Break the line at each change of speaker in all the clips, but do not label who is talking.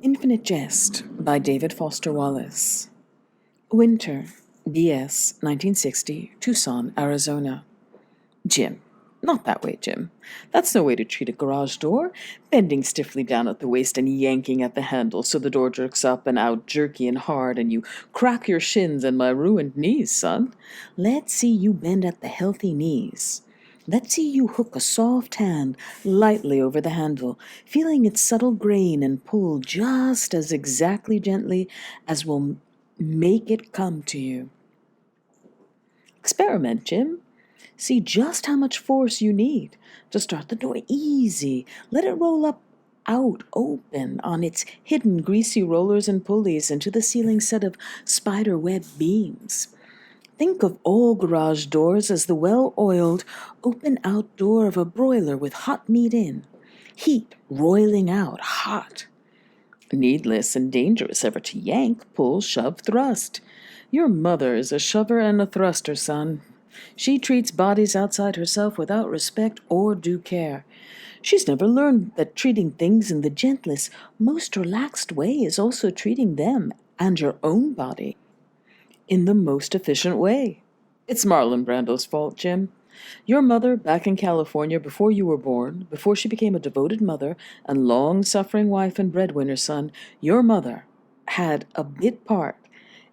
Infinite Jest by David Foster Wallace. Winter, B.S., 1960, Tucson, Arizona. Jim. Not that way, Jim. That's no way to treat a garage door. Bending stiffly down at the waist and yanking at the handle so the door jerks up and out jerky and hard and you crack your shins and my ruined knees, son. Let's see you bend at the healthy knees. Let's see you hook a soft hand lightly over the handle, feeling its subtle grain and pull just as exactly gently as will make it come to you. Experiment, Jim. See just how much force you need to start the door easy. Let it roll up, out, open on its hidden greasy rollers and pulleys into the ceiling set of spider web beams. Think of all garage doors as the well-oiled, open-out door of a broiler with hot meat in. Heat roiling out, hot. Needless and dangerous ever to yank, pull, shove, thrust. Your mother is a shover and a thruster, son. She treats bodies outside herself without respect or due care. She's never learned that treating things in the gentlest, most relaxed way is also treating them and your own body in the most efficient way. It's Marlon Brando's fault, Jim. Your mother, back in California before you were born, before she became a devoted mother and long-suffering wife and breadwinner, son, your mother had a bit part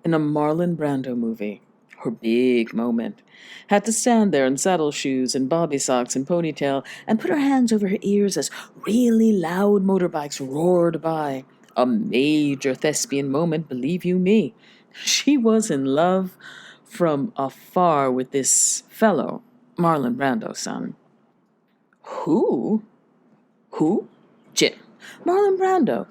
in a Marlon Brando movie. Her big moment. Had to stand there in saddle shoes and bobby socks and ponytail and put her hands over her ears as really loud motorbikes roared by. A major thespian moment, believe you me. She was in love from afar with this fellow, Marlon Brando, son. Who? Jim. Marlon Brando.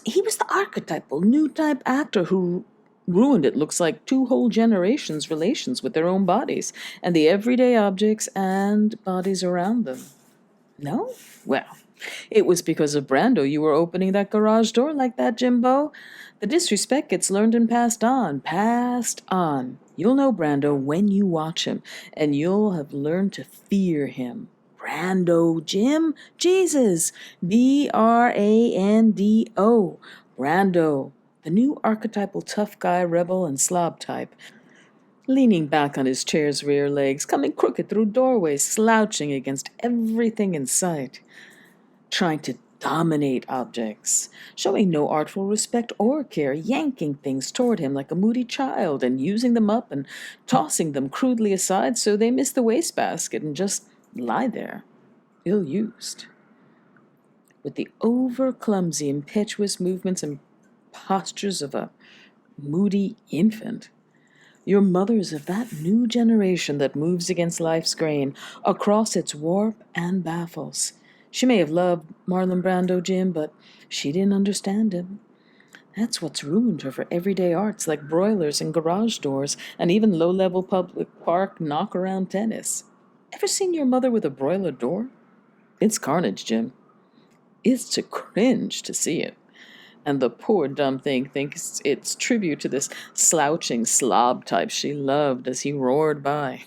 He was the archetypal new type actor who ruined, it looks like, two whole generations' relations with their own bodies and the everyday objects and bodies around them. No? Well, it was because of Brando you were opening that garage door like that, Jimbo. The disrespect gets learned and passed on. Passed on. You'll know Brando when you watch him, and you'll have learned to fear him. Brando, Jim. Jesus. B-R-A-N-D-O. Brando. The new archetypal tough guy, rebel, and slob type. Leaning back on his chair's rear legs, coming crooked through doorways, slouching against everything in sight. Trying to dominate objects, showing no artful respect or care, yanking things toward him like a moody child and using them up and tossing them crudely aside so they miss the wastebasket and just lie there, ill-used. With the over-clumsy, impetuous movements and postures of a moody infant. Your mother is of that new generation that moves against life's grain, across its warp and baffles. She may have loved Marlon Brando, Jim, but she didn't understand him. That's what's ruined her for everyday arts like broilers and garage doors and even low-level public park knock-around tennis. Ever seen your mother with a broiler door? It's carnage, Jim. It's to cringe to see it. And the poor dumb thing thinks it's tribute to this slouching slob type she loved as he roared by.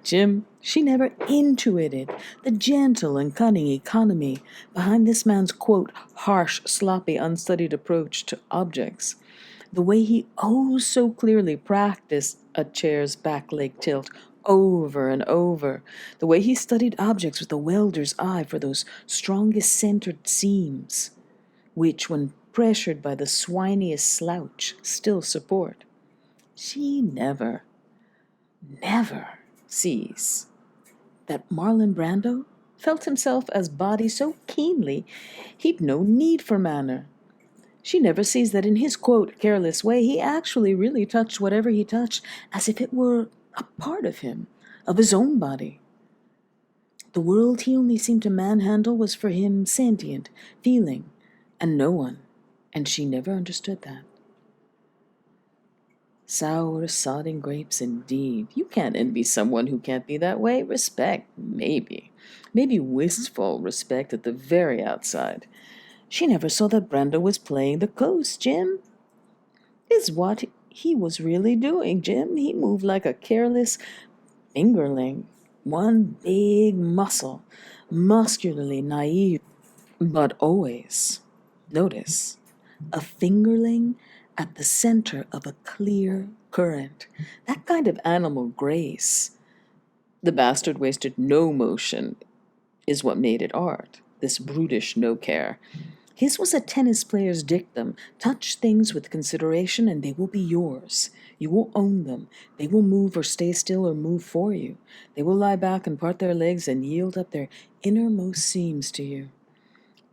Jim, she never intuited the gentle and cunning economy behind this man's, quote, harsh, sloppy, unstudied approach to objects. The way he oh so clearly practiced a chair's back leg tilt over and over. The way he studied objects with a welder's eye for those strongest centered seams, which, when pressured by the swiniest slouch, still support. She never sees that Marlon Brando felt himself as body so keenly he'd no need for manner. She never sees that in his, quote, careless way, he actually really touched whatever he touched as if it were a part of him, of his own body. The world he only seemed to manhandle was for him sentient, feeling, and no one, and she never understood that. Sour, sodding grapes indeed. You can't envy someone who can't be that way. Respect, maybe. Maybe wistful respect at the very outside. She never saw that Brando was playing the coast, Jim. Is what he was really doing, Jim. He moved like a careless fingerling. One big muscle, muscularly naive, but always, notice, a fingerling at the center of a clear current. That kind of animal grace. The bastard wasted no motion is what made it art, this brutish no care. His was a tennis player's dictum. Touch things with consideration and they will be yours. You will own them. They will move or stay still or move for you. They will lie back and part their legs and yield up their innermost seams to you.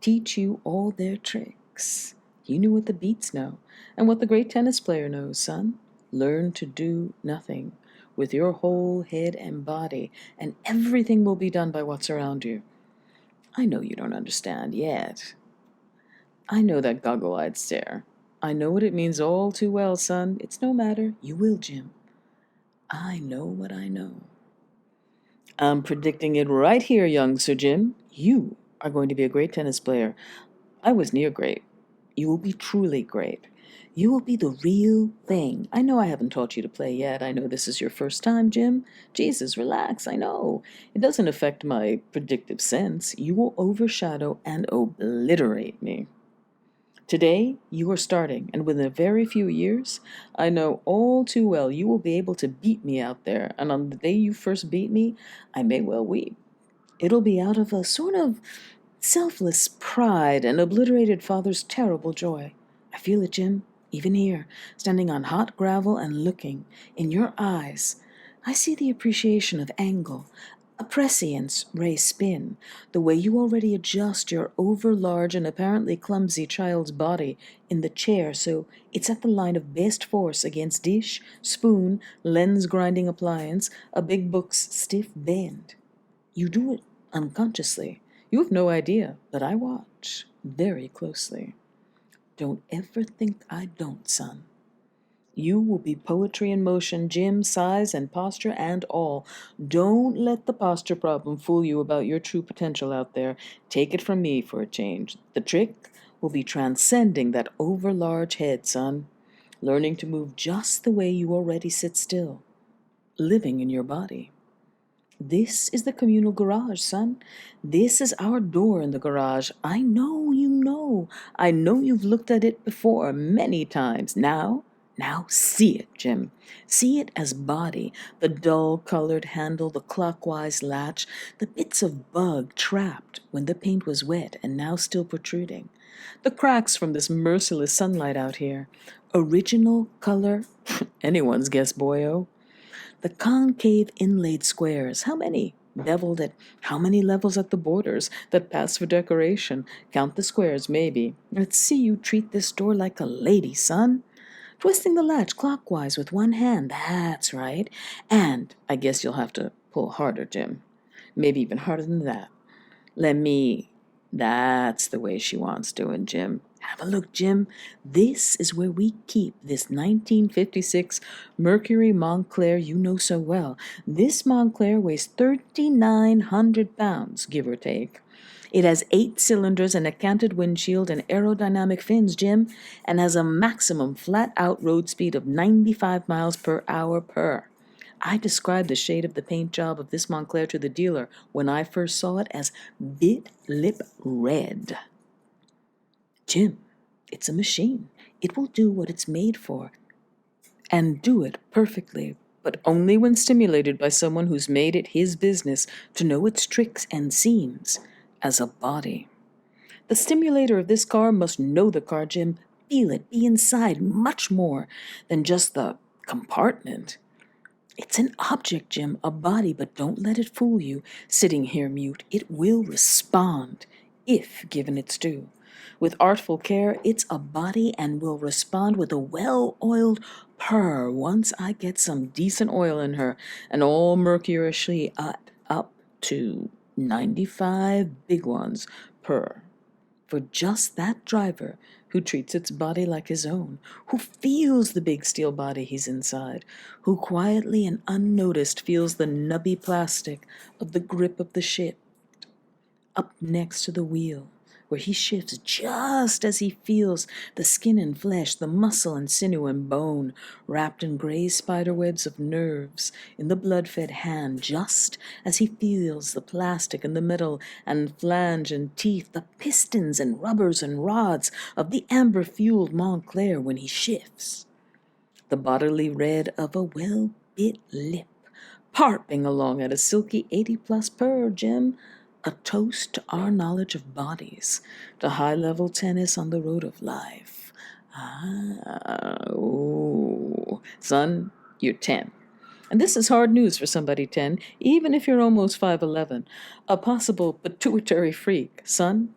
Teach you all their tricks. You knew what the beats know, and what the great tennis player knows, son. Learn to do nothing with your whole head and body, and everything will be done by what's around you. I know you don't understand yet. I know that goggle-eyed stare. I know what it means all too well, son. It's no matter. You will, Jim. I know what I know. I'm predicting it right here, young Sir Jim. You are going to be a great tennis player. I was near great. You will be truly great. You will be the real thing. I know I haven't taught you to play yet. I know this is your first time, Jim. Jesus, relax. I know. It doesn't affect my predictive sense. You will overshadow and obliterate me. Today, you are starting, and within a very few years, I know all too well you will be able to beat me out there, and on the day you first beat me, I may well weep. It'll be out of a sort of selfless pride and obliterated father's terrible joy. I feel it, Jim, even here, standing on hot gravel and looking. In your eyes, I see the appreciation of angle, a prescience ray spin, the way you already adjust your over-large and apparently clumsy child's body in the chair so it's at the line of best force against dish, spoon, lens-grinding appliance, a big book's stiff bend. You do it unconsciously. You have no idea, but I watch very closely. Don't ever think I don't, son. You will be poetry in motion, Jim, size and posture and all. Don't let the posture problem fool you about your true potential out there. Take it from me for a change. The trick will be transcending that over-large head, son. Learning to move just the way you already sit still. Living in your body. This is the communal garage, son. This is our door in the garage. I know you know. I know you've looked at it before many times. Now see it, Jim. See it as body, the dull-colored handle, the clockwise latch, the bits of bug trapped when the paint was wet and now still protruding, the cracks from this merciless sunlight out here. Original color, anyone's guess, boyo. The concave inlaid squares, how many? Beveled at how many levels at the borders that pass for decoration? Count the squares, maybe. Let's see you treat this door like a lady, son. Twisting the latch clockwise with one hand, that's right. And I guess you'll have to pull harder, Jim. Maybe even harder than that. That's the way she wants doing, Jim. Have a look, Jim. This is where we keep this 1956 Mercury Montclair you know so well. This Montclair weighs 3,900 pounds, give or take. It has 8 cylinders and a canted windshield and aerodynamic fins, Jim, and has a maximum flat-out road speed of 95 miles per hour per. I described the shade of the paint job of this Montclair to the dealer when I first saw it as bit-lip red. Jim, it's a machine. It will do what it's made for, and do it perfectly, but only when stimulated by someone who's made it his business to know its tricks and seams as a body. The stimulator of this car must know the car, Jim, feel it, be inside much more than just the compartment. It's an object, Jim, a body, but don't let it fool you, sitting here mute. It will respond, if given its due. With artful care, it's a body and will respond with a well-oiled purr once I get some decent oil in her, and all mercuriously up to 95 big ones per. For just that driver who treats its body like his own, who feels the big steel body he's inside, who quietly and unnoticed feels the nubby plastic of the grip of the ship up next to the wheel, where he shifts just as he feels the skin and flesh, the muscle and sinew and bone, wrapped in gray spiderwebs of nerves in the blood-fed hand, just as he feels the plastic and the metal and flange and teeth, the pistons and rubbers and rods of the amber-fueled Montclair when he shifts. The bodily red of a well-bit lip, parping along at a silky 80-plus purr, Jim. A toast to our knowledge of bodies, to high-level tennis on the road of life. Ooh. Son, you're 10. And this is hard news for somebody 10, even if you're almost 5'11". A possible pituitary freak. Son,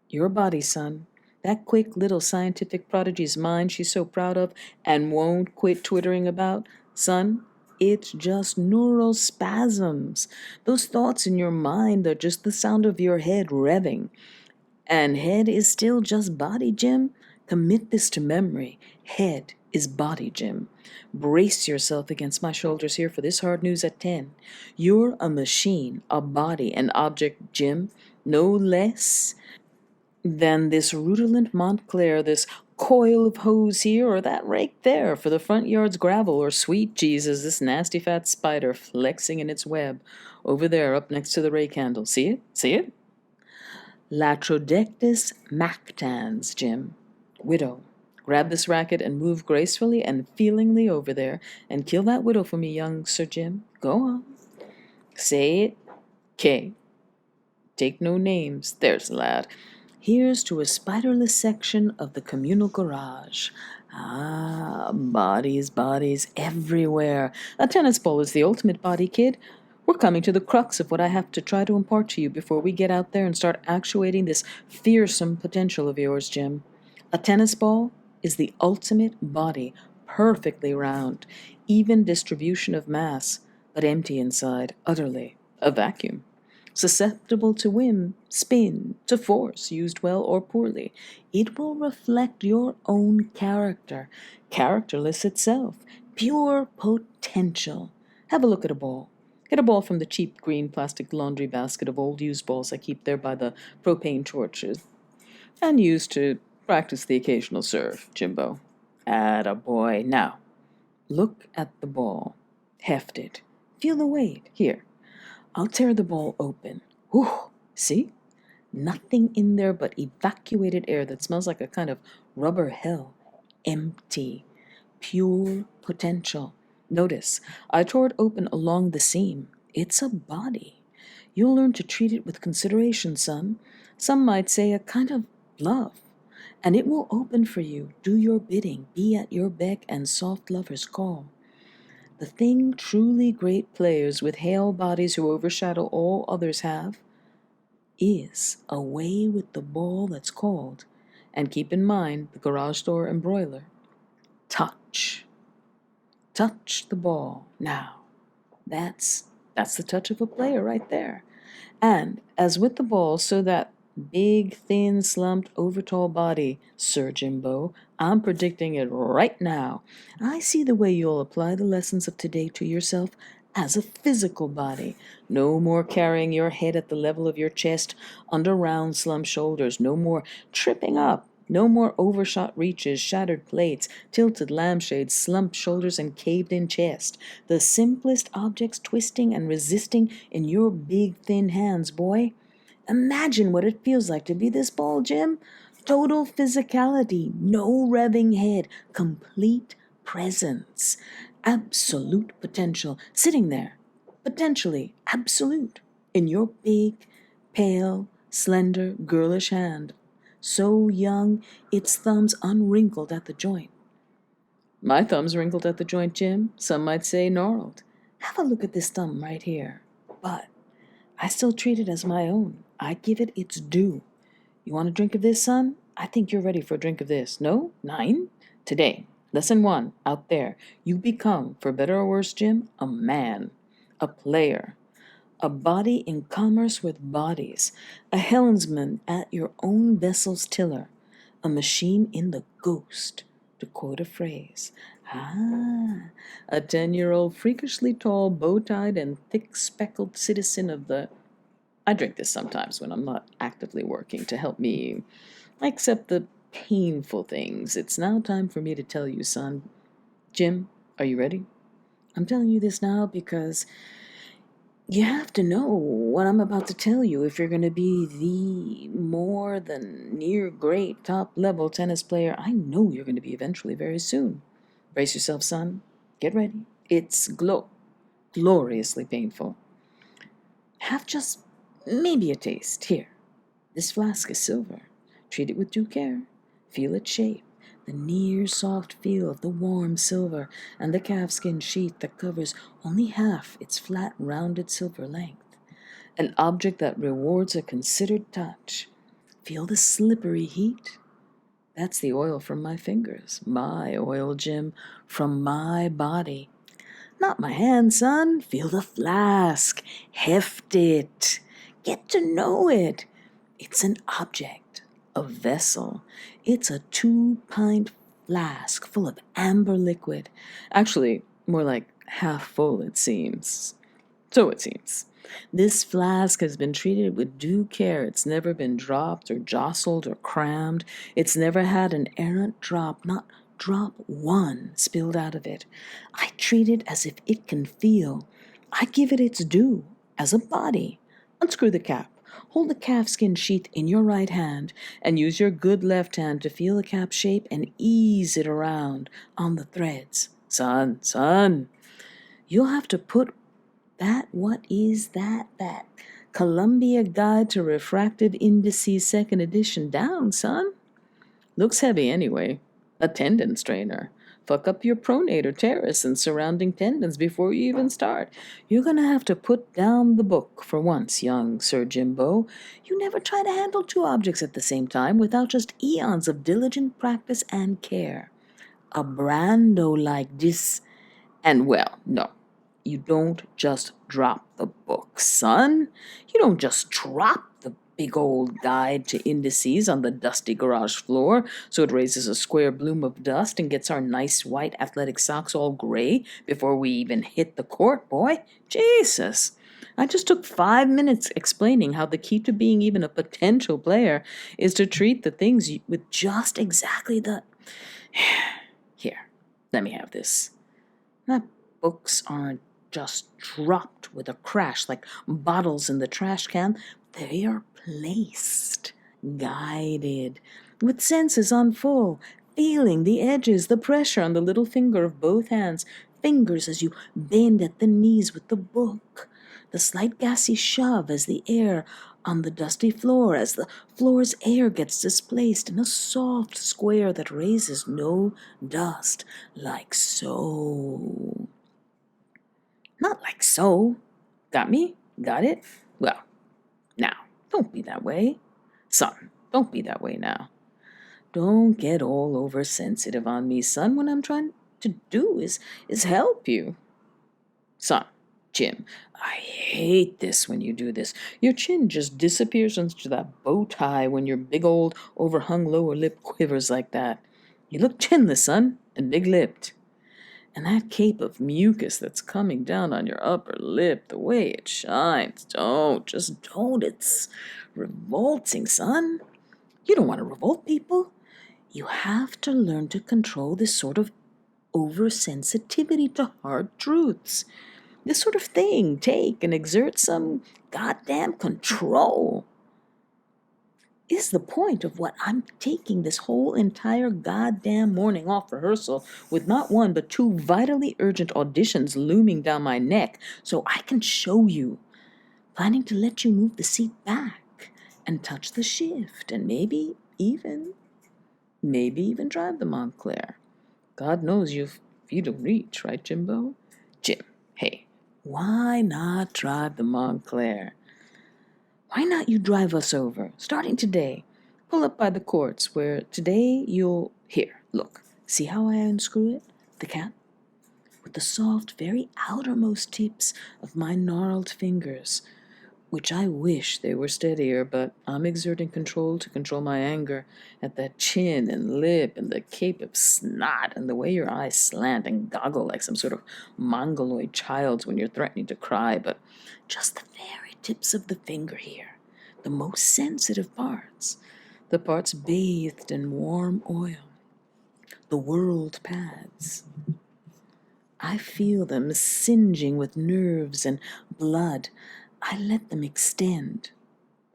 your body, son. That quick little scientific prodigy's mind she's so proud of and won't quit twittering about. Son, it's just neural spasms. Those thoughts in your mind are just the sound of your head revving. And head is still just body, Jim. Commit this to memory. Head is body, Jim. Brace yourself against my shoulders here for this hard news at 10. You're a machine, a body, an object, Jim. No less than this rutilant Montclair, this coil of hose here or that rake there for the front yard's gravel, or sweet Jesus, this nasty fat spider flexing in its web over there up next to the rake handle. See it? See it? Latrodectus mactans, Jim. Widow. Grab this racket and move gracefully and feelingly over there and kill that widow for me, young Sir Jim. Go on. Say it. K. Take no names. There's the lad. Here's to a spiderless section of the communal garage. Bodies, bodies everywhere. A tennis ball is the ultimate body, kid. We're coming to the crux of what I have to try to impart to you before we get out there and start actuating this fearsome potential of yours, Jim. A tennis ball is the ultimate body, perfectly round, even distribution of mass, but empty inside, utterly, a vacuum. Susceptible to whim, spin, to force, used well or poorly. It will reflect your own character, characterless itself, pure potential. Have a look at a ball. Get a ball from the cheap green plastic laundry basket of old used balls I keep there by the propane torches, and use to practice the occasional serve, Jimbo. Attaboy. Now, look at the ball. Heft it. Feel the weight. Here. I'll tear the ball open. Whew, see? Nothing in there but evacuated air that smells like a kind of rubber hell. Empty. Pure potential. Notice, I tore it open along the seam. It's a body. You'll learn to treat it with consideration, son. Some might say a kind of love. And it will open for you, do your bidding, be at your beck and soft lover's call. The thing truly great players with hale bodies who overshadow all others have is a way with the ball that's called, and keep in mind the garage door and broiler, touch. Touch the ball. Now, that's the touch of a player right there. And as with the ball, so that big, thin, slumped, overtall body, Sir Jimbo, I'm predicting it right now. I see the way you'll apply the lessons of today to yourself as a physical body. No more carrying your head at the level of your chest under round, slumped shoulders. No more tripping up. No more overshot reaches, shattered plates, tilted lampshades, slumped shoulders, and caved-in chest. The simplest objects twisting and resisting in your big, thin hands, boy. Imagine what it feels like to be this ball, Jim. Total physicality, no revving head, complete presence, absolute potential, sitting there, potentially absolute, in your big, pale, slender, girlish hand, so young its thumbs unwrinkled at the joint. My thumb's wrinkled at the joint, Jim. Some might say gnarled. Have a look at this thumb right here. But I still treat it as my own. I give it its due. You want a drink of this, son? I think you're ready for a drink of this. No? 9? Today, lesson 1, out there, you become, for better or worse, Jim, a man, a player, a body in commerce with bodies, a helmsman at your own vessel's tiller, a machine in the ghost, to quote a phrase. A 10-year-old freakishly tall, bow-tied, and thick-speckled citizen of the I drink this sometimes when I'm not actively working to help me accept the painful things. It's now time for me to tell you, son. Jim, are you ready? I'm telling you this now because you have to know what I'm about to tell you if you're going to be the more than near great top level tennis player I know you're going to be eventually very soon. Brace yourself, son. Get ready. It's gloriously painful. Have just maybe a taste. Here, this flask is silver. Treat it with due care. Feel its shape, the near soft feel of the warm silver, and the calfskin sheath that covers only half its flat, rounded silver length. An object that rewards a considered touch. Feel the slippery heat? That's the oil from my fingers. My oil, Jim, from my body. Not my hand, son. Feel the flask. Heft it. Get to know it. It's an object, a vessel. It's a 2-pint flask full of amber liquid. Actually, more like half full, it seems. So it seems. This flask has been treated with due care. It's never been dropped or jostled or crammed. It's never had an errant drop, not drop one, spilled out of it. I treat it as if it can feel. I give it its due, as a body. Unscrew the cap. Hold the calfskin sheath in your right hand and use your good left hand to feel the cap shape and ease it around on the threads. Son, you'll have to put what is that Columbia Guide to Refractive Indices second edition down, son. Looks heavy anyway. A tendon strainer. Fuck up your pronator teres and surrounding tendons before you even start. You're going to have to put down the book for once, young Sir Jimbo. You never try to handle two objects at the same time without just eons of diligent practice and care. A Brando like this, and well, no. You don't just drop the book, son. You don't just drop the big old guide to indices on the dusty garage floor so it raises a square bloom of dust and gets our nice white athletic socks all gray before we even hit the court, boy. Jesus. I just took 5 minutes explaining how the key to being even a potential player is to treat the things with just exactly the... Here, let me have this. My books aren't just dropped with a crash like bottles in the trash can. They are placed, guided, with senses on full, feeling the edges, the pressure on the little finger of both hands, fingers as you bend at the knees with the book, the slight gassy shove as the air on the dusty floor, as the floor's air gets displaced in a soft square that raises no dust, like so. Not like so. Got me? Got it? Well, now, don't be that way. Son, don't be that way now. Don't get all oversensitive on me, son. What I'm trying to do is help you. Son, Jim, I hate this when you do this. Your chin just disappears into that bow tie when your big old overhung lower lip quivers like that. You look chinless, son, and big-lipped. And that cape of mucus that's coming down on your upper lip, the way it shines, just don't. It's revolting, son. You don't want to revolt people. You have to learn to control this sort of oversensitivity to hard truths. This sort of thing. Take and exert some goddamn control. Is the point of what I'm taking this whole entire goddamn morning off rehearsal with not one but two vitally urgent auditions looming down my neck so I can show you. Planning to let you move the seat back and touch the shift and maybe even drive the Montclair. God knows you've feet of reach, right, Jimbo? Jim, hey, why not drive the Montclair? Why not you drive us over, starting today? Pull up by the courts, where today you'll... Here, look. See how I unscrew it? The cap? With the soft, very outermost tips of my gnarled fingers, which I wish they were steadier, but I'm exerting control to control my anger at that chin and lip and the cape of snot and the way your eyes slant and goggle like some sort of mongoloid child's when you're threatening to cry, but just the very tips of the finger here, the most sensitive parts, the parts bathed in warm oil, the world pads. I feel them singeing with nerves and blood. I let them extend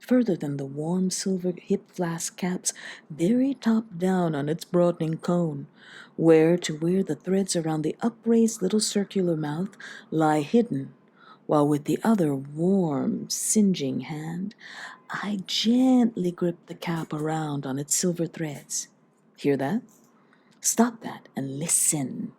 further than the warm silver hip flask caps, very top down on its broadening cone, where the threads around the upraised little circular mouth lie hidden, while with the other warm, singeing hand, I gently grip the cap around on its silver threads. Hear that? Stop that and listen.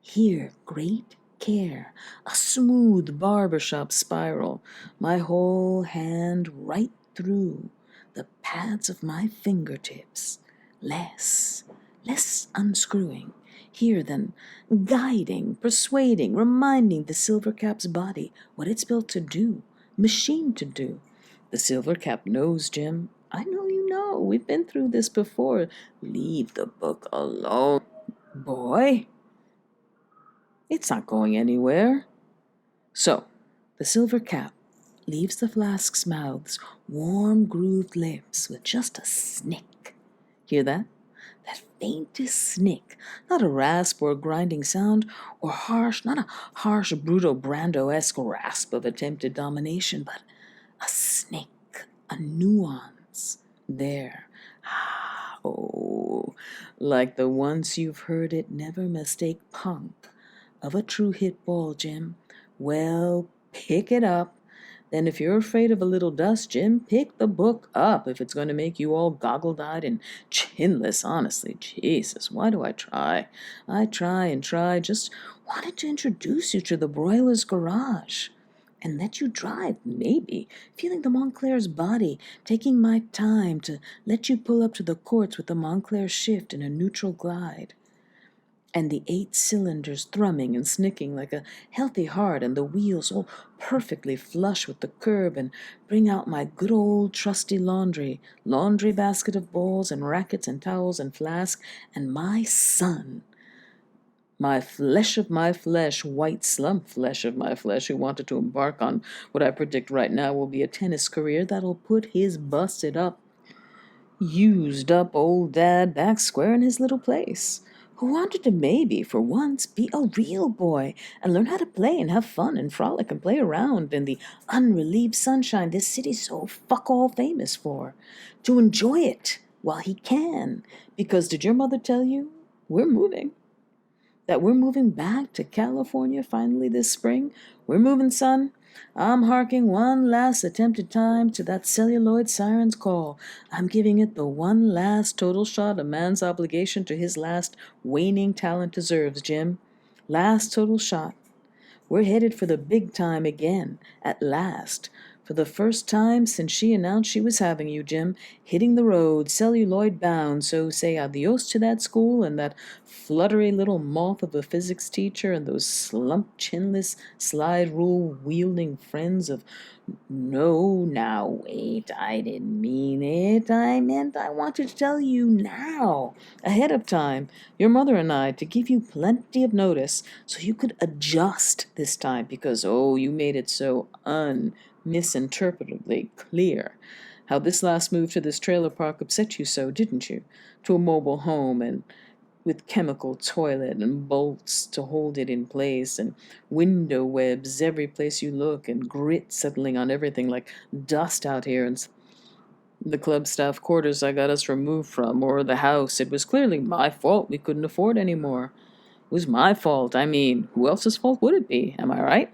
Hear great care, a smooth barbershop spiral, my whole hand right through the pads of my fingertips. Less unscrewing. Here then, guiding, persuading, reminding the silver cap's body what it's built to do, machined to do. The silver cap knows, Jim. I know you know. We've been through this before. Leave the book alone, boy. It's not going anywhere. So, the silver cap leaves the flask's mouth's warm, grooved lips with just a snick. Hear that? That faintest snick, not a rasp or a grinding sound, or harsh, not a harsh, brutal, Brando-esque rasp of attempted domination, but a snick, a nuance. There. Oh, like the once you've heard it never mistake punk of a true hit ball, Jim. Well, pick it up. Then if you're afraid of a little dust, Jim, pick the book up if it's going to make you all goggle-eyed and chinless, honestly. Jesus, why do I try? I try and try. Just wanted to introduce you to the broiler's garage and let you drive, maybe, feeling the Montclair's body, taking my time to let you pull up to the courts with the Montclair shift in a neutral glide. And the 8 cylinders thrumming and snicking like a healthy heart, and the wheels all perfectly flush with the curb, and bring out my good old trusty laundry basket of balls and rackets and towels and flask, and my son, my flesh of my flesh, white slump flesh of my flesh, who wanted to embark on what I predict right now will be a tennis career that'll put his busted up, used up old dad back square in his little place, who wanted to maybe, for once, be a real boy and learn how to play and have fun and frolic and play around in the unrelieved sunshine this city's so fuck-all famous for. To enjoy it while he can. Because did your mother tell you? We're moving. That we're moving back to California finally this spring? We're moving, son. I'm harking one last attempted time to that celluloid siren's call. I'm giving it the one last total shot a man's obligation to his last waning talent deserves, Jim. Last total shot. We're headed for the big time again, at last. For the first time since she announced she was having you, Jim, hitting the road, celluloid bound, so say adios to that school and that fluttery little moth of a physics teacher and those slump chinless slide rule wielding friends of no, now wait, I didn't mean it. I meant I wanted to tell you now, ahead of time, your mother and I, to give you plenty of notice so you could adjust this time because, oh, you made it so misinterpretably clear how this last move to this trailer park upset you so, didn't you? To a mobile home and with chemical toilet and bolts to hold it in place and window webs every place you look and grit settling on everything like dust out here and the club staff quarters I got us removed from, or the house. It was clearly my fault we couldn't afford any more. It was my fault. I mean, who else's fault would it be? Am I right?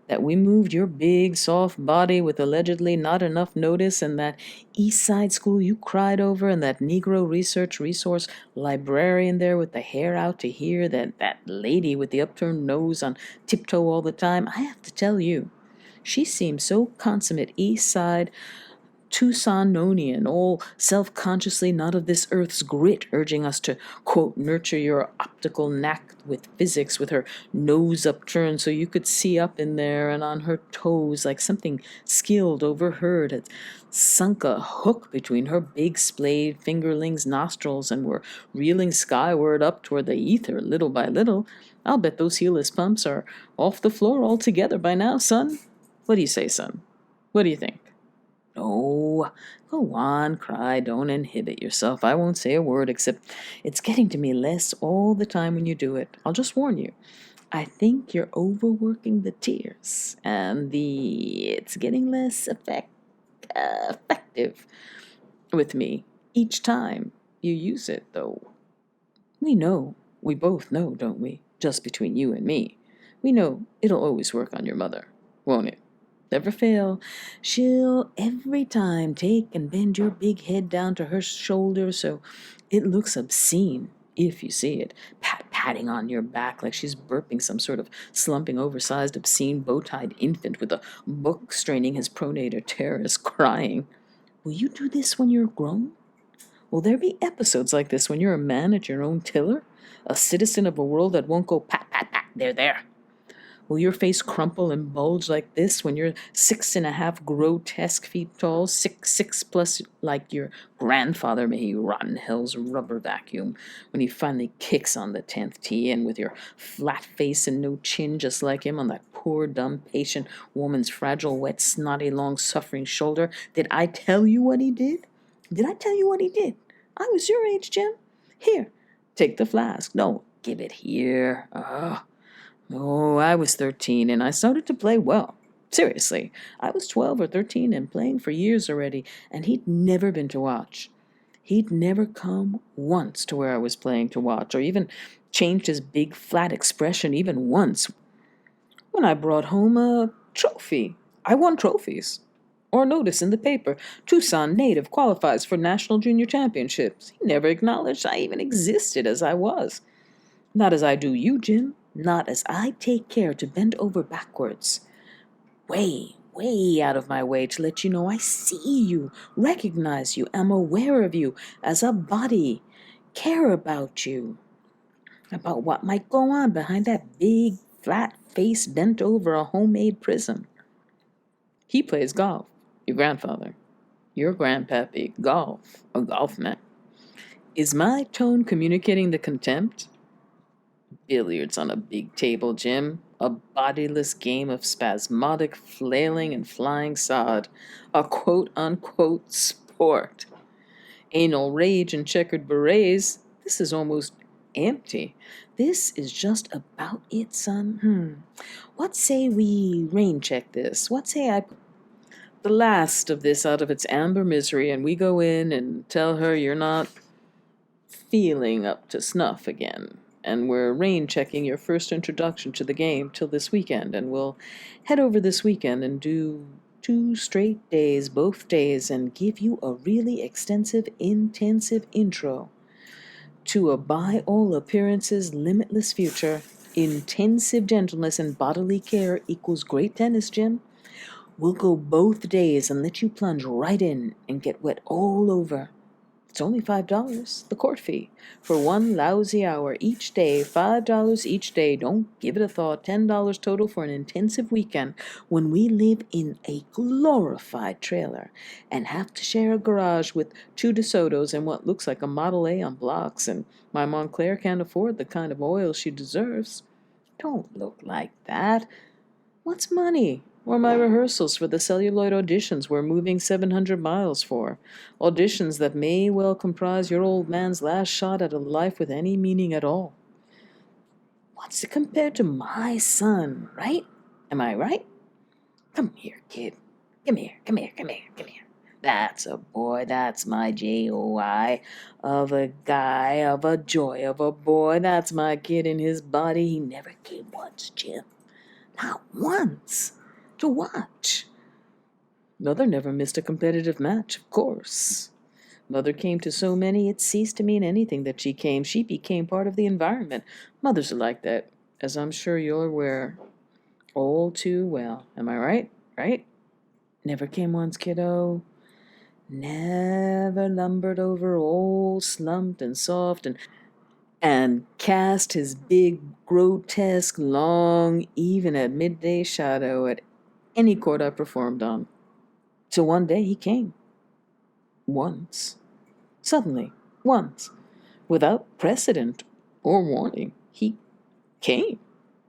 That we moved your big, soft body with allegedly not enough notice and that East Side school you cried over and that Negro research resource librarian there with the hair out to here, that lady with the upturned nose on tiptoe all the time. I have to tell you, she seemed so consummate East Side Tucsononian, all self-consciously not of this earth's grit, urging us to, quote, nurture your optical knack with physics, with her nose upturned so you could see up in there, and on her toes like something skilled overheard had sunk a hook between her big splayed fingerlings' nostrils and were reeling skyward up toward the ether little by little. I'll bet those heelless pumps are off the floor altogether by now, son. What do you say, son? What do you think? No, go on, cry, don't inhibit yourself. I won't say a word, except it's getting to me less all the time when you do it. I'll just warn you. I think you're overworking the tears, and it's getting less effective with me each time you use it, though. We both know, don't we? Just between you and me. We know it'll always work on your mother, won't it? Never fail. She'll every time take and bend your big head down to her shoulder so it looks obscene if you see it, patting on your back like she's burping some sort of slumping, oversized, obscene, bow-tied infant with a book straining his pronator terrorist crying. Will you do this when you're grown? Will there be episodes like this when you're a man at your own tiller? A citizen of a world that won't go pat, pat, pat, there? Will your face crumple and bulge like this when you're 6.5 grotesque feet tall, 6'6" plus like your grandfather, may he rot in hell's rubber vacuum, when he finally kicks on the 10th tee, and with your flat face and no chin just like him on that poor, dumb, patient woman's fragile, wet, snotty, long-suffering shoulder? Did I tell you what he did? Did I tell you what he did? I was your age, Jim. Here, take the flask. No, give it here. Oh, I was 13, and I started to play well. Seriously, I was 12 or 13 and playing for years already, and he'd never been to watch. He'd never come once to where I was playing to watch, or even changed his big, flat expression even once when I brought home a trophy. I won trophies. Or notice in the paper, Tucson native qualifies for national junior championships. He never acknowledged I even existed as I was. Not as I do you, Jim. Not as I take care to bend over backwards. Way, way out of my way to let you know I see you, recognize you, am aware of you as a body, care about you, about what might go on behind that big, flat face bent over a homemade prism. He plays golf, your grandfather, your grandpappy, golf, a golf man. Is my tone communicating the contempt? Billiards on a big table, Jim. A bodiless game of spasmodic flailing and flying sod. A quote-unquote sport. Anal rage and checkered berets. This is almost empty. This is just about it, son. What say we rain check this? What say I put the last of this out of its amber misery, and we go in and tell her you're not feeling up to snuff again, and we're rain checking your first introduction to the game till this weekend, and we'll head over this weekend and do 2 straight days, both days, and give you a really extensive, intensive intro to a by all appearances limitless future. Intensive gentleness and bodily care equals great tennis, Jim. We'll go both days and let you plunge right in and get wet all over. It's only $5, the court fee, for 1 lousy hour each day, $5 each day. Don't give it a thought. $10 total for an intensive weekend when we live in a glorified trailer and have to share a garage with 2 DeSotos and what looks like a Model A on blocks, and my Montclair can't afford the kind of oil she deserves. Don't look like that. What's money? Or my rehearsals for the celluloid auditions we're moving 700 miles for. Auditions that may well comprise your old man's last shot at a life with any meaning at all. What's it compared to my son, right? Am I right? Come here, kid. Come here. That's a boy, that's my J-O-I. Of a guy, of a joy, of a boy. That's my kid in his body. He never came once, Jim. Not once. To watch. Mother never missed a competitive match, of course. Mother came to so many it ceased to mean anything that she came. She became part of the environment. Mothers are like that, as I'm sure you're aware all too well. Am I right? Right? Never came once, kiddo. Never lumbered over all slumped and soft and cast his big, grotesque, long, even at midday shadow at any court I performed on. So one day he came. Once. Suddenly. Once. Without precedent or warning. He came.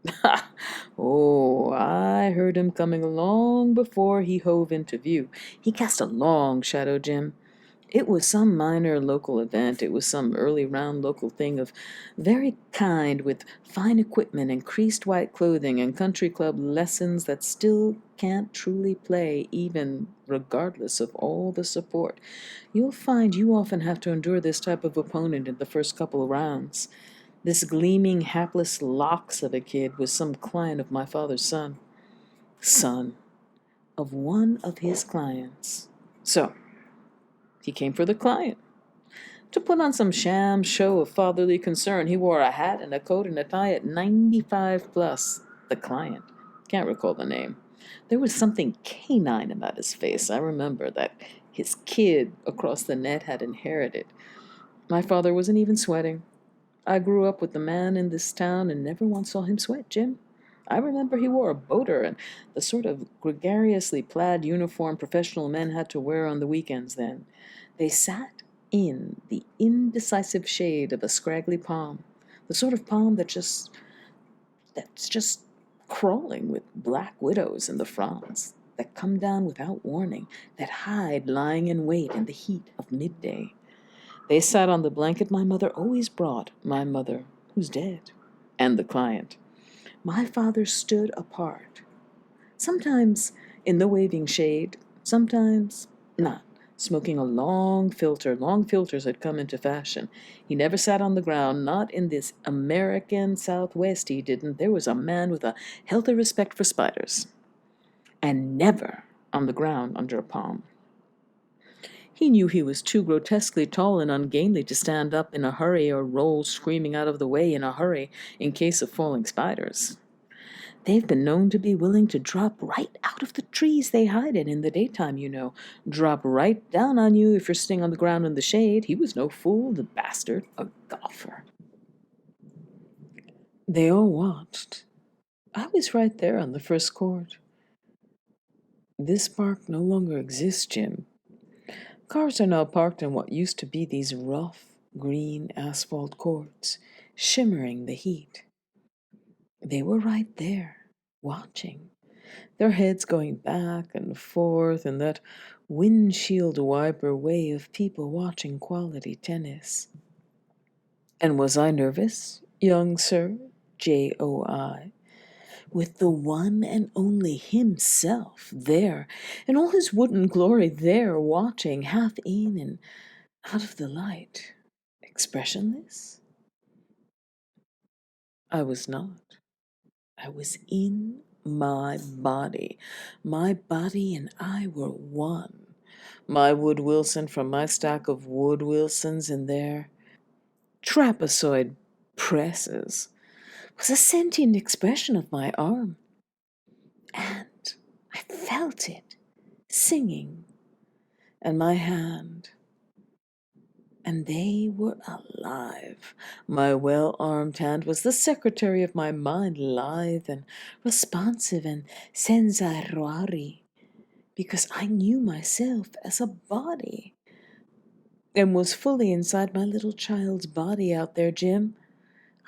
Ha! Oh, I heard him coming long before he hove into view. He cast a long shadow, Jim. It was some minor local event. It was some early round local thing of very kind, with fine equipment and creased white clothing and country club lessons that still can't truly play, even regardless of all the support. You'll find you often have to endure this type of opponent in the first couple of rounds. This gleaming, hapless locks of a kid was some client of my father's son. Son of one of his clients. So, he came for the client. To put on some sham show of fatherly concern, he wore a hat and a coat and a tie at 95 plus. The client. Can't recall the name. There was something canine about his face. I remember that his kid across the net had inherited. My father wasn't even sweating. I grew up with the man in this town and never once saw him sweat, Jim. I remember he wore a boater and the sort of gregariously plaid uniform professional men had to wear on the weekends then. They sat in the indecisive shade of a scraggly palm, the sort of palm that's just crawling with black widows in the fronds, that come down without warning, that hide lying in wait in the heat of midday. They sat on the blanket my mother always brought, my mother, who's dead, and the client. My father stood apart, sometimes in the waving shade, sometimes not, smoking a long filter. Long filters had come into fashion. He never sat on the ground, not in this American Southwest he didn't. There was a man with a healthy respect for spiders. And never on the ground under a palm. He knew he was too grotesquely tall and ungainly to stand up in a hurry or roll screaming out of the way in a hurry in case of falling spiders. They've been known to be willing to drop right out of the trees they hide in the daytime, you know. Drop right down on you if you're sitting on the ground in the shade. He was no fool, the bastard, a golfer. They all watched. I was right there on the first court. This park no longer exists, Jim. Cars are now parked in what used to be these rough, green asphalt courts, shimmering the heat. They were right there, watching, their heads going back and forth in that windshield wiper way of people watching quality tennis. And was I nervous, young sir? J-O-I. With the one and only himself there, in all his wooden glory there, watching, half in and out of the light, expressionless? I was not. I was in my body. My body and I were one. My Wood Wilson from my stack of Wood Wilsons in their trapezoid presses was a sentient expression of my arm. And I felt it, singing, and my hand. And they were alive. My well-armed hand was the secretary of my mind, lithe and responsive and senza errori, because I knew myself as a body, and was fully inside my little child's body out there, Jim.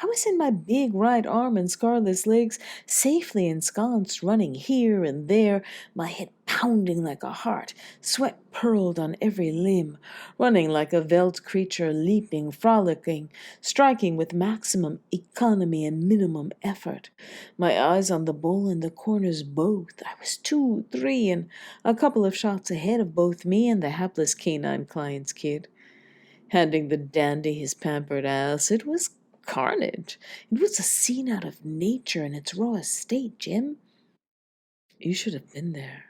I was in my big right arm and scarless legs, safely ensconced, running here and there, my head pounding like a heart, sweat pearled on every limb, running like a veld creature, leaping, frolicking, striking with maximum economy and minimum effort. My eyes on the bowl and the corners both. I was 2, 3, and a couple of shots ahead of both me and the hapless canine client's kid. Handing the dandy his pampered ass, it was carnage. It was a scene out of nature in its rawest state, Jim. You should have been there.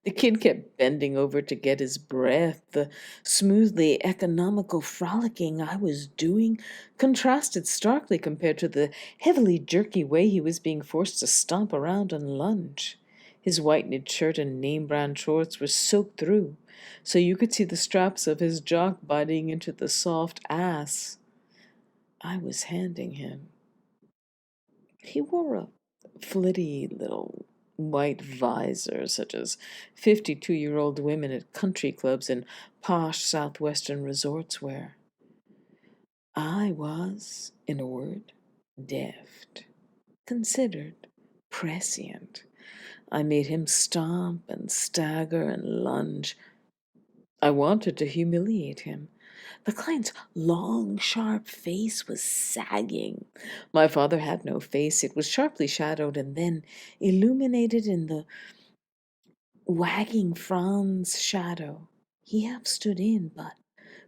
The kid kept bending over to get his breath. The smoothly economical frolicking I was doing contrasted starkly compared to the heavily jerky way he was being forced to stomp around and lunge. His white knit shirt and name-brand shorts were soaked through, so you could see the straps of his jock biting into the soft ass I was handing him. He wore a flitty little white visor, such as 52-year-old women at country clubs and posh southwestern resorts wear. I was, in a word, deft, considered, prescient. I made him stomp and stagger and lunge. I wanted to humiliate him. The client's long, sharp face was sagging. My father had no face. It was sharply shadowed and then illuminated in the wagging Franz shadow. He half stood in, but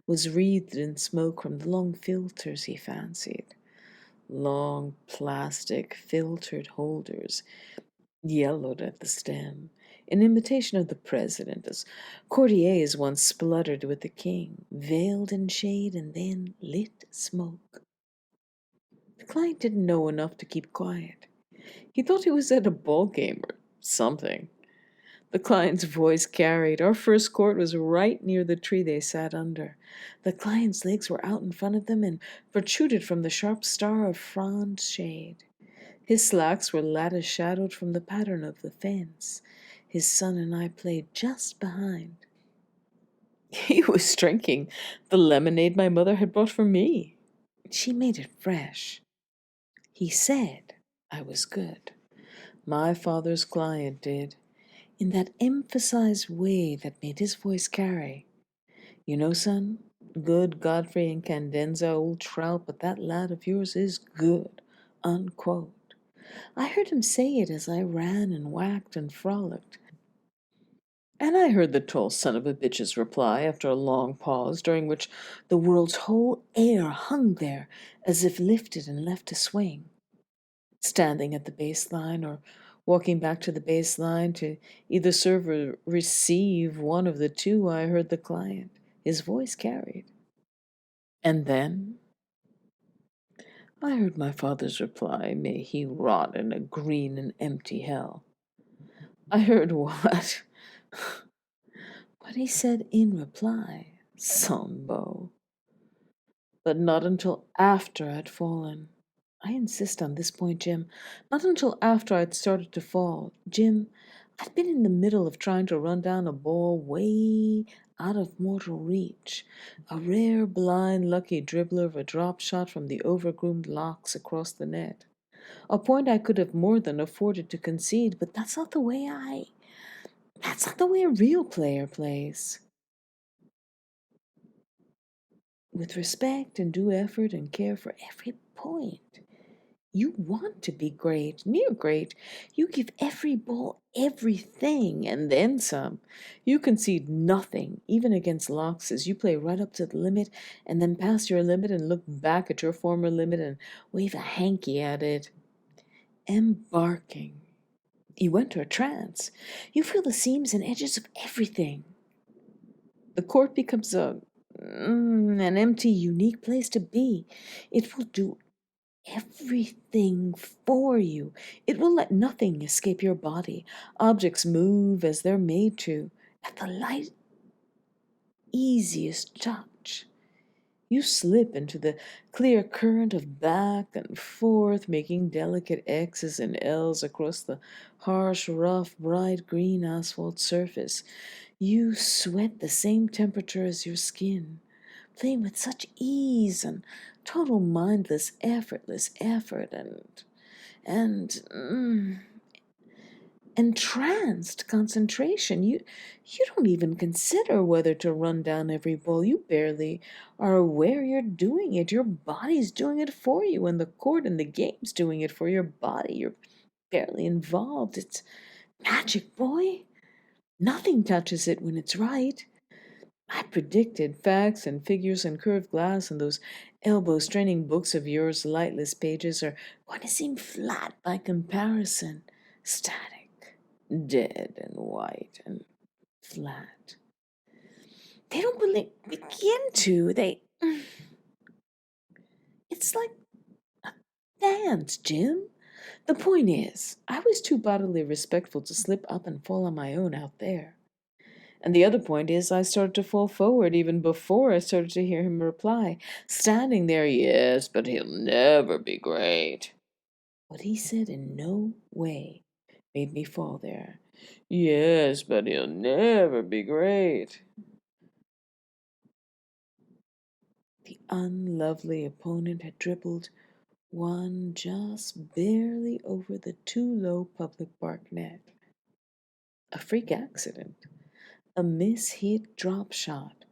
was wreathed in smoke from the long filters he fancied. Long plastic filtered holders, yellowed at the stem, in imitation of the president, as courtiers once spluttered with the king, veiled in shade and then lit smoke. The client didn't know enough to keep quiet. He thought he was at a ball game or something. The client's voice carried. Our first court was right near the tree they sat under. The client's legs were out in front of them and protruded from the sharp star of frond shade. His slacks were lattice shadowed from the pattern of the fence. His son and I played just behind. He was drinking the lemonade my mother had brought for me. She made it fresh. He said I was good. My father's client did, in that emphasized way that made his voice carry. You know, son, good Godfrey Incandeza, old trout, but that lad of yours is good, unquote. I heard him say it as I ran and whacked and frolicked. And I heard the tall son of a bitch's reply after a long pause, during which the world's whole air hung there as if lifted and left to swing. Standing at the baseline or walking back to the baseline to either serve or receive one of the two, I heard the client. His voice carried. And then I heard my father's reply, may he rot in a green and empty hell. I heard what? What he said in reply, Sambo. But not until after I'd fallen. I insist on this point, Jim. Not until after I'd started to fall. Jim, I'd been in the middle of trying to run down a ball way out of mortal reach. A rare, blind, lucky dribbler of a drop shot from the overgroomed locks across the net. A point I could have more than afforded to concede, but that's not the way a real player plays. With respect and due effort and care for every point. You want to be great, near great. You give every ball everything and then some. You concede nothing, even against Loxes. You play right up to the limit and then pass your limit and look back at your former limit and wave a hanky at it. Embarking. You enter a trance. You feel the seams and edges of everything. The court becomes an empty, unique place to be. It will do everything for you. It will let nothing escape your body. Objects move as they're made to, at the light, easiest touch. You slip into the clear current of back and forth, making delicate X's and L's across the harsh, rough, bright green asphalt surface. You sweat the same temperature as your skin, playing with such ease and total mindless, effortless effort and entranced concentration. You don't even consider whether to run down every ball. You barely are aware you're doing it. Your body's doing it for you, and the court and the game's doing it for your body. You're barely involved. It's magic, boy. Nothing touches it when it's right. I predicted facts and figures and curved glass, and those elbow-straining books of yours, lightless pages, are going to seem flat by comparison, static, dead and white and flat. They don't begin to. It's like a dance, Jim. The point is, I was too bodily respectful to slip up and fall on my own out there. And the other point is, I started to fall forward even before I started to hear him reply, standing there, yes, but he'll never be great. What he said in no way made me fall there. Yes, but he'll never be great. The unlovely opponent had dribbled one just barely over the too low public park net. A freak accident, a mishit drop shot,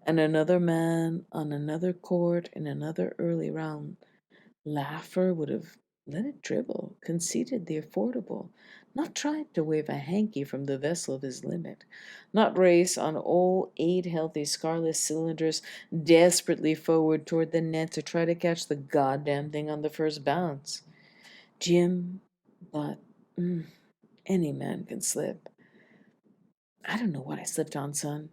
and another man on another court in another early round. Laffer would have let it dribble, conceded the affordable, not tried to wave a hanky from the vessel of his limit, not race on all 8 healthy scarless cylinders desperately forward toward the net to try to catch the goddamn thing on the first bounce. Jim, but any man can slip. I don't know what I slipped on, son.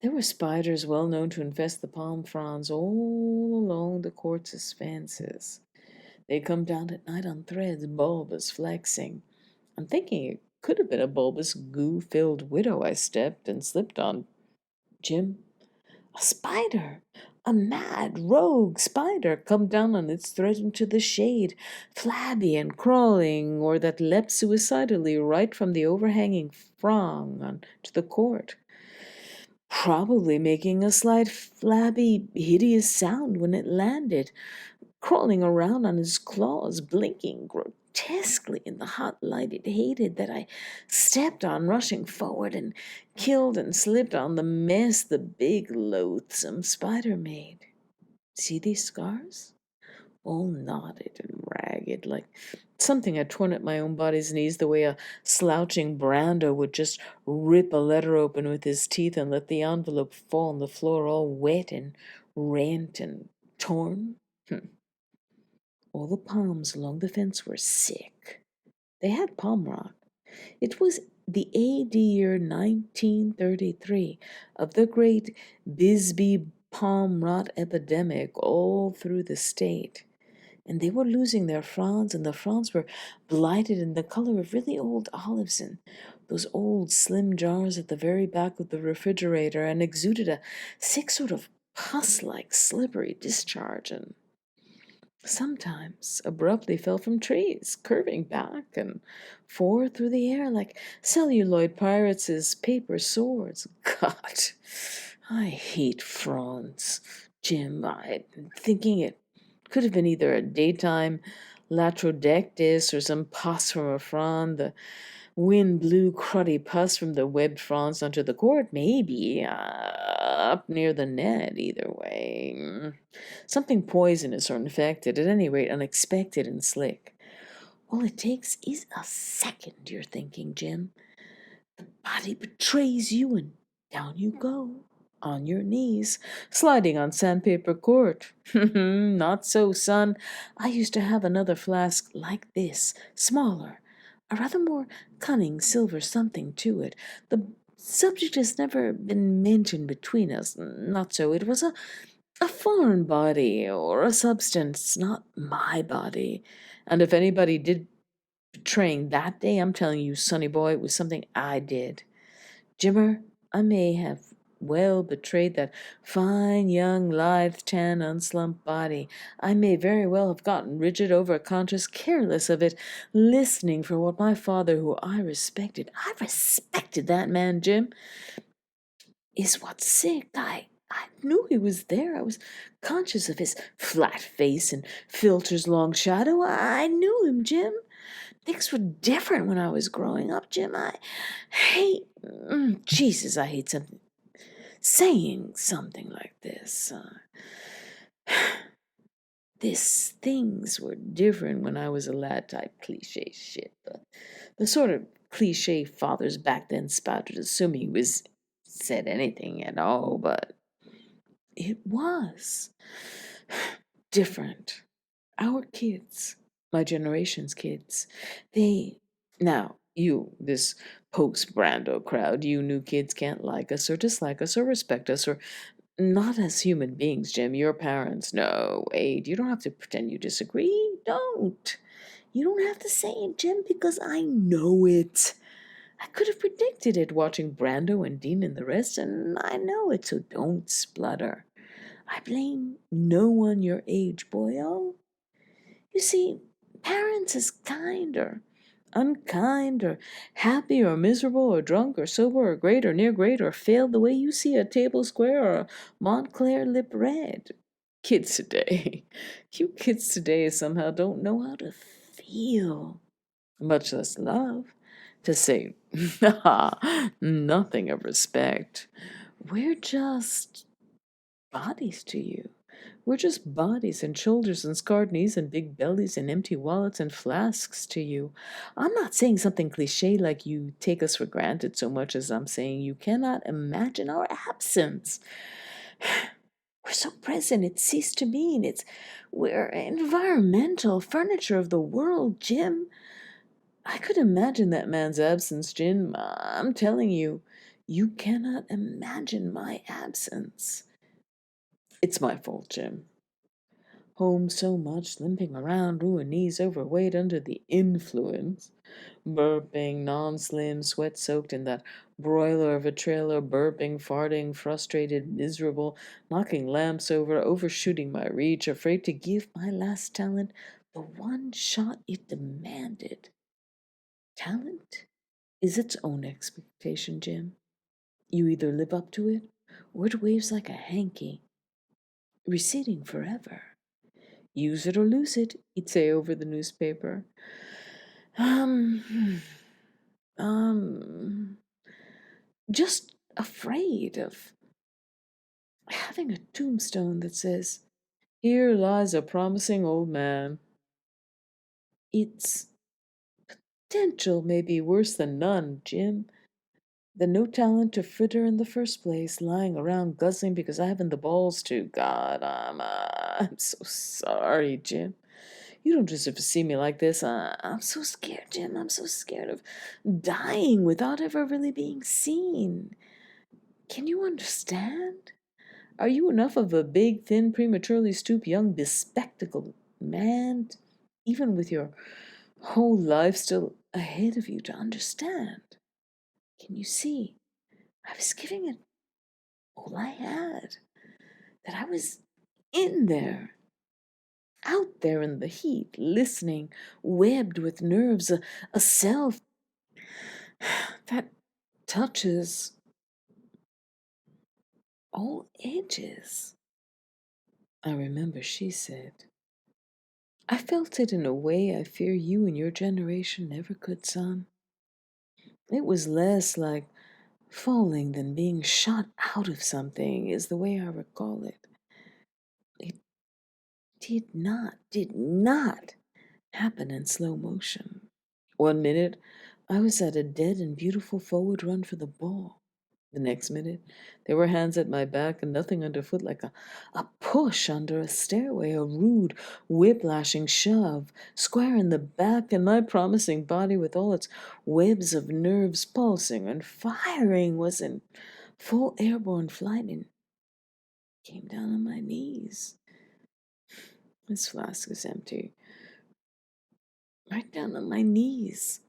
There were spiders well known to infest the palm fronds all along the court's fences. They come down at night on threads, bulbous, flexing. I'm thinking it could have been a bulbous, goo-filled widow I stepped and slipped on. Jim, a spider, a mad, rogue spider, come down on its thread into the shade, flabby and crawling, or that leapt suicidally right from the overhanging frond on to the court, probably making a slight, flabby, hideous sound when it landed, crawling around on his claws, blinking grotesquely in the hot light it hated that I stepped on, rushing forward and killed and slipped on the mess the big, loathsome spider made. See these scars? All knotted and ragged, like something had torn at my own body's knees, the way a slouching Brando would just rip a letter open with his teeth and let the envelope fall on the floor all wet and rent and torn. All the palms along the fence were sick. They had palm rot. It was the A.D. year 1933 of the great Bisbee palm rot epidemic all through the state. And they were losing their fronds, and the fronds were blighted in the color of really old olives in those old slim jars at the very back of the refrigerator, and exuded a sick sort of pus-like slippery discharge, and sometimes abruptly fell from trees, curving back and forth through the air like celluloid pirates' paper swords. God, I hate fronds, Jim. I'm thinking it could have been either a daytime latrodectus or some pus from a frond. The wind blew cruddy pus from the webbed fronds onto the court, maybe, up near the net, either way. Something poisonous or infected, at any rate unexpected and slick. All it takes is a second, you're thinking, Jim. The body betrays you, and down you go, on your knees, sliding on sandpaper court. Not so, son. I used to have another flask like this, smaller, a rather more cunning silver something to it. The subject has never been mentioned between us. Not so. It was a foreign body, or a substance, not my body. And if anybody did betraying that day, I'm telling you, sonny boy, it was something I did. Jimmer, I may have well betrayed that fine, young, lithe, tan, unslumped body. I may very well have gotten rigid, overconscious, careless of it, listening for what my father, who I respected that man, Jim, is what's sick. I knew he was there. I was conscious of his flat face and Filter's long shadow. I knew him, Jim. Things were different when I was growing up, Jim. I hate, Jesus, I hate saying something like this. Things were different when I was a lad type cliche shit. The sort of cliche fathers back then spouted, assuming he was said anything at all, but it was different. Our kids, my generation's kids, now, you, this post-Brando crowd, you new kids can't like us or dislike us or respect us or not as human beings, Jim. Your parents, no, Wade, you don't have to pretend you disagree. Don't. You don't have to say it, Jim, because I know it. I could have predicted it watching Brando and Dean and the rest, and I know it, so don't splutter. I blame no one your age, boyo. You see, parents is kind or unkind or happy or miserable or drunk or sober or great or near great or failed the way you see a table square or a Montclair lip red. Kids today, you kids today somehow don't know how to feel, much less love, to say nothing of respect. We're just bodies to you. We're just bodies and shoulders and scarred knees and big bellies and empty wallets and flasks to you. I'm not saying something cliche like you take us for granted so much as I'm saying you cannot imagine our absence. We're so present, it ceased to mean. We're environmental furniture of the world, Jim. I could imagine that man's absence, Jim. I'm telling you, you cannot imagine my absence. It's my fault, Jim. Home so much, limping around, ruined knees, overweight, under the influence. Burping, non-slim, sweat-soaked in that broiler of a trailer, burping, farting, frustrated, miserable, knocking lamps over, overshooting my reach, afraid to give my last talent the one shot it demanded. Talent is its own expectation, Jim. You either live up to it, or it waves like a hanky, receding forever. Use it or lose it, he'd say over the newspaper. Um, um, just afraid of having a tombstone that says, "Here lies a promising old man." Its potential may be worse than none, Jim. The no talent to fritter in the first place, lying around guzzling because I haven't the balls to. God, I'm so sorry, Jim. You don't deserve to see me like this. I'm so scared, Jim. I'm so scared of dying without ever really being seen. Can you understand? Are you enough of a big, thin, prematurely stooped, young, bespectacled man, even with your whole life still ahead of you, to understand? Can you see? I was giving it all I had. That I was in there, out there in the heat, listening, webbed with nerves, a self that touches all edges. I remember she said, I felt it in a way I fear you and your generation never could, son. It was less like falling than being shot out of something, is the way I recall it. It did not happen in slow motion. One minute, I was at a dead and beautiful forward run for the ball. The next minute, there were hands at my back and nothing underfoot like a push under a stairway, a rude, whip-lashing shove, square in the back, and my promising body with all its webs of nerves pulsing and firing was in full airborne flight and came down on my knees. This flask is empty. Right down on my knees.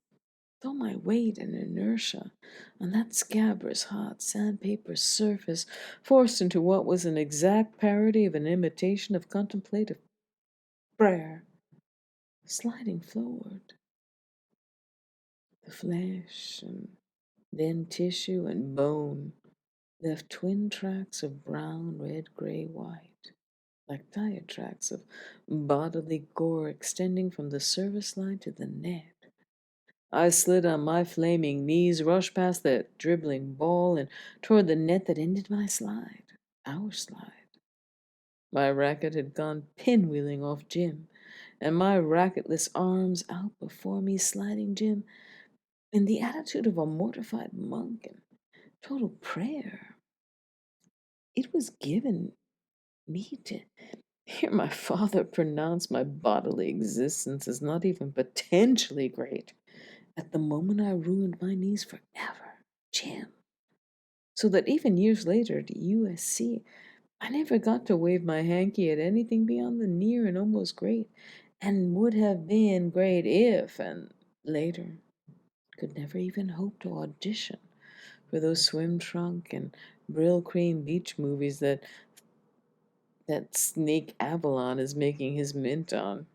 All my weight and inertia on that scabrous hot sandpaper surface, forced into what was an exact parody of an imitation of contemplative prayer, sliding forward. The flesh and then tissue and bone left twin tracks of brown, red, gray, white, like tire tracks of bodily gore extending from the service line to the net. I slid on my flaming knees, rushed past that dribbling ball, and toward the net that ended my slide. Our slide. My racket had gone pinwheeling off Jim, and my racketless arms out before me, sliding Jim in the attitude of a mortified monk in total prayer. It was given me to hear my father pronounce my bodily existence as not even potentially great. At the moment I ruined my knees forever, Jim. So that even years later at USC, I never got to wave my hanky at anything beyond the near and almost great, and would have been great if, and later, could never even hope to audition for those swim trunk and Brill Cream beach movies that Snake Avalon is making his mint on.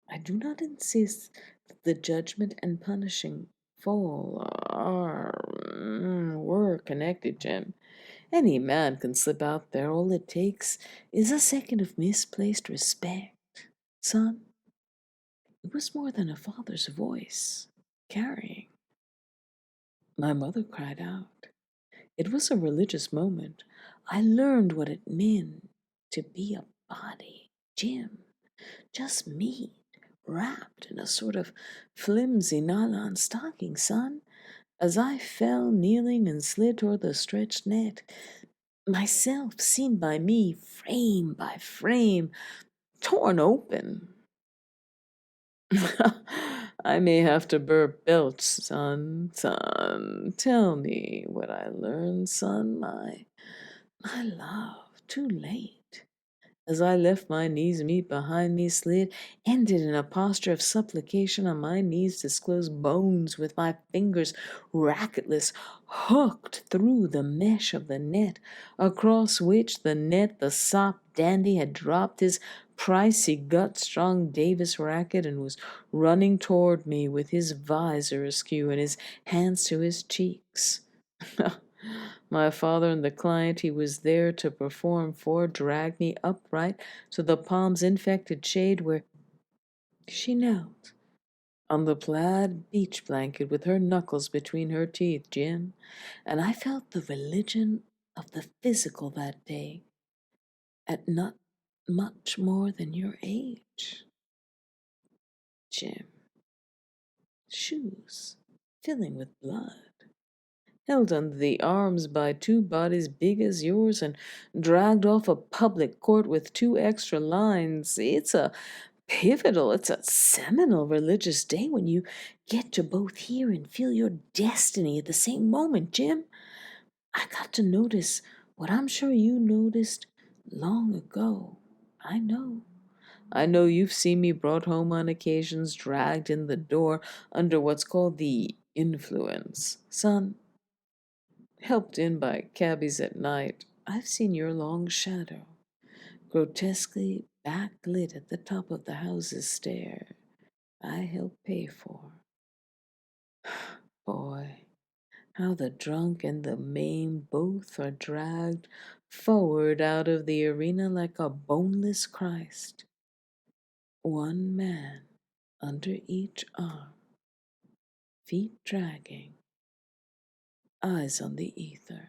I do not insist that the judgment and punishing were connected, Jim. Any man can slip out there. All it takes is a second of misplaced respect. Son, it was more than a father's voice carrying. My mother cried out. It was a religious moment. I learned what it meant to be a body. Jim, just me, wrapped in a sort of flimsy nylon stocking, son. As I fell kneeling and slid toward the stretched net, myself seen by me, frame by frame, torn open. I may have to burp belch, son. Tell me what I learned, son, my love, too late. As I left my knees meet behind me, slid, ended in a posture of supplication on my knees, disclosed bones with my fingers, racketless, hooked through the mesh of the net, across which the sop dandy had dropped his pricey gut-strong Davis racket and was running toward me with his visor askew and his hands to his cheeks. My father and the client he was there to perform for dragged me upright to the palm's infected shade where she knelt on the plaid beach blanket with her knuckles between her teeth, Jim, and I felt the religion of the physical that day at not much more than your age. Jim, shoes filling with blood, held under the arms by two bodies big as yours and dragged off a public court with two extra lines. It's a seminal religious day when you get to both hear and feel your destiny at the same moment, Jim. I got to notice what I'm sure you noticed long ago. I know. I know you've seen me brought home on occasions, dragged in the door under what's called the influence. Son, helped in by cabbies at night, I've seen your long shadow, grotesquely backlit at the top of the house's stair I helped pay for. Boy, how the drunk and the maimed both are dragged forward out of the arena like a boneless Christ. One man under each arm, feet dragging, eyes on the ether.